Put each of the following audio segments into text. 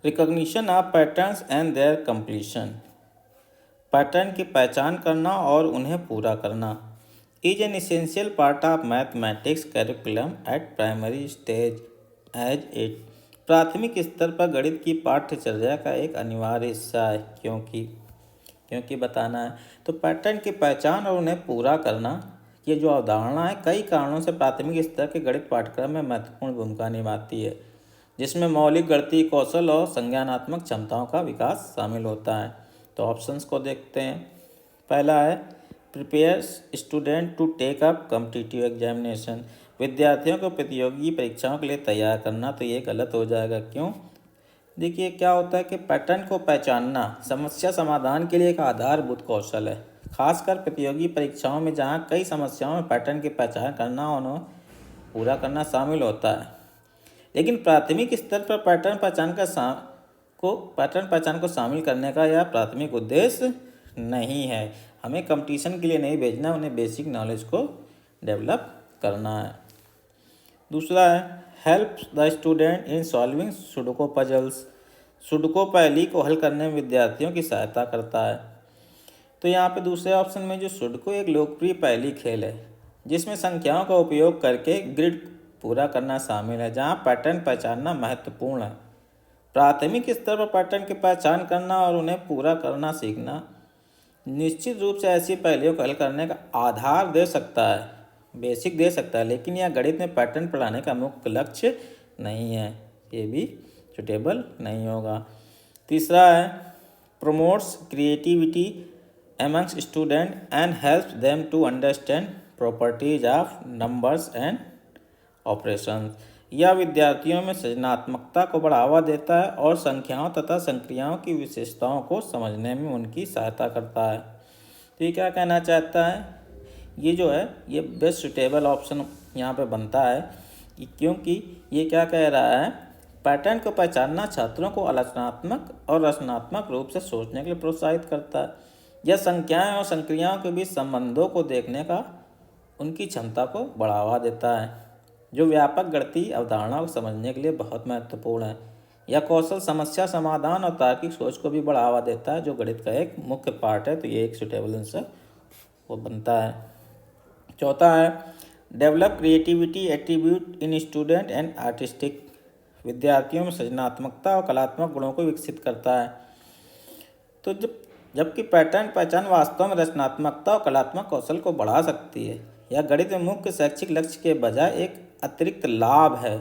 Recognition of patterns and their completion. Pattern की पहचान करना और उन्हें पूरा करना is an essential part of mathematics curriculum at primary stage as it. प्राथमिक स्तर पर गणित की पाठ्यचर्या का एक अनिवार्य हिस्सा है, क्योंकि बताना है तो पैटर्न की पहचान और उन्हें पूरा करना, ये जो अवधारणा है कई कारणों से प्राथमिक स्तर के गणित पाठ्यक्रम में महत्वपूर्ण भूमिका निभाती है, जिसमें मौलिक गणितीय कौशल और संज्ञानात्मक क्षमताओं का विकास शामिल होता है। तो ऑप्शंस को देखते हैं। पहला है prepare student to take up competitive examination. विद्यार्थियों को प्रतियोगी परीक्षाओं के लिए तैयार करना, तो ये गलत हो जाएगा। क्यों? देखिए क्या होता है कि पैटर्न को पहचानना समस्या समाधान के लिए एक आधारभूत कौशल है, खासकर प्रतियोगी परीक्षाओं में जहाँ कई समस्याओं में पैटर्न की पहचान करना और उन्हें पूरा करना शामिल होता है। लेकिन प्राथमिक स्तर पर पैटर्न पहचान को शामिल करने का यह प्राथमिक उद्देश्य नहीं है। हमें कंपटीशन के लिए नहीं भेजना, उन्हें बेसिक नॉलेज को डेवलप करना है। दूसरा है help the student in solving Sudoku puzzles. Sudoku पहेली को हल करने में विद्यार्थियों की सहायता करता है। तो यहाँ पे दूसरे ऑप्शन में जो सुडोको एक लोकप्रिय पहेली खेल है, जिसमें संख्याओं का उपयोग करके ग्रिड पूरा करना शामिल है, जहाँ पैटर्न पहचानना महत्वपूर्ण है। प्राथमिक स्तर पर पैटर्न की पहचान करना और उन्हें पूरा करना सीखना निश्चित रूप से ऐसी पहेलियों को हल करने का आधार दे सकता है, बेसिक दे सकता है, लेकिन यह गणित में पैटर्न पढ़ाने का मुख्य लक्ष्य नहीं है। ये भी सुटेबल नहीं होगा। तीसरा है promotes creativity amongst student and helps them to understand properties of numbers and operations. यह विद्यार्थियों में सृजनात्मकता को बढ़ावा देता है और संख्याओं तथा संक्रियाओं की विशेषताओं को समझने में उनकी सहायता करता है। तो ये क्या कहना चाहता है, ये जो है ये बेस्ट सुटेबल ऑप्शन यहाँ पे बनता है, क्योंकि ये क्या कह रहा है, पैटर्न को पहचानना छात्रों को आलोचनात्मक और रचनात्मक रूप से सोचने के लिए प्रोत्साहित करता है। यह संख्याएं और संक्रियाओं के बीच संबंधों को देखने का उनकी क्षमता को बढ़ावा देता है, जो व्यापक गणितीय अवधारणाओं को समझने के लिए बहुत महत्वपूर्ण है। यह कौशल समस्या समाधान और तार्किक सोच को भी बढ़ावा देता है, जो गणित का एक मुख्य पार्ट है। तो ये एक सुटेबल आंसर वो बनता है। चौथा है develop creativity attribute in student and artistic. विद्यार्थियों में सृजनात्मकता और कलात्मक गुणों को विकसित करता है। तो जबकि पैटर्न पहचान वास्तव में रचनात्मकता और कलात्मक कौशल को बढ़ा सकती है। यह गणित में मुख्य शैक्षिक लक्ष्य के बजाय एक अतिरिक्त लाभ है।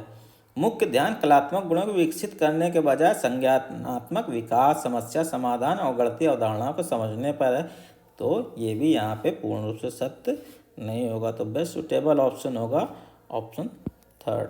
मुख्य ध्यान कलात्मक गुणों को विकसित करने के बजाय संज्ञानात्मक विकास, समस्या समाधान और गणितीय अवधारणाओं को समझने पर है। तो ये भी यहाँ पे पूर्ण रूप से सत्य नहीं होगा। तो बेस्ट सुटेबल ऑप्शन होगा ऑप्शन थर्ड।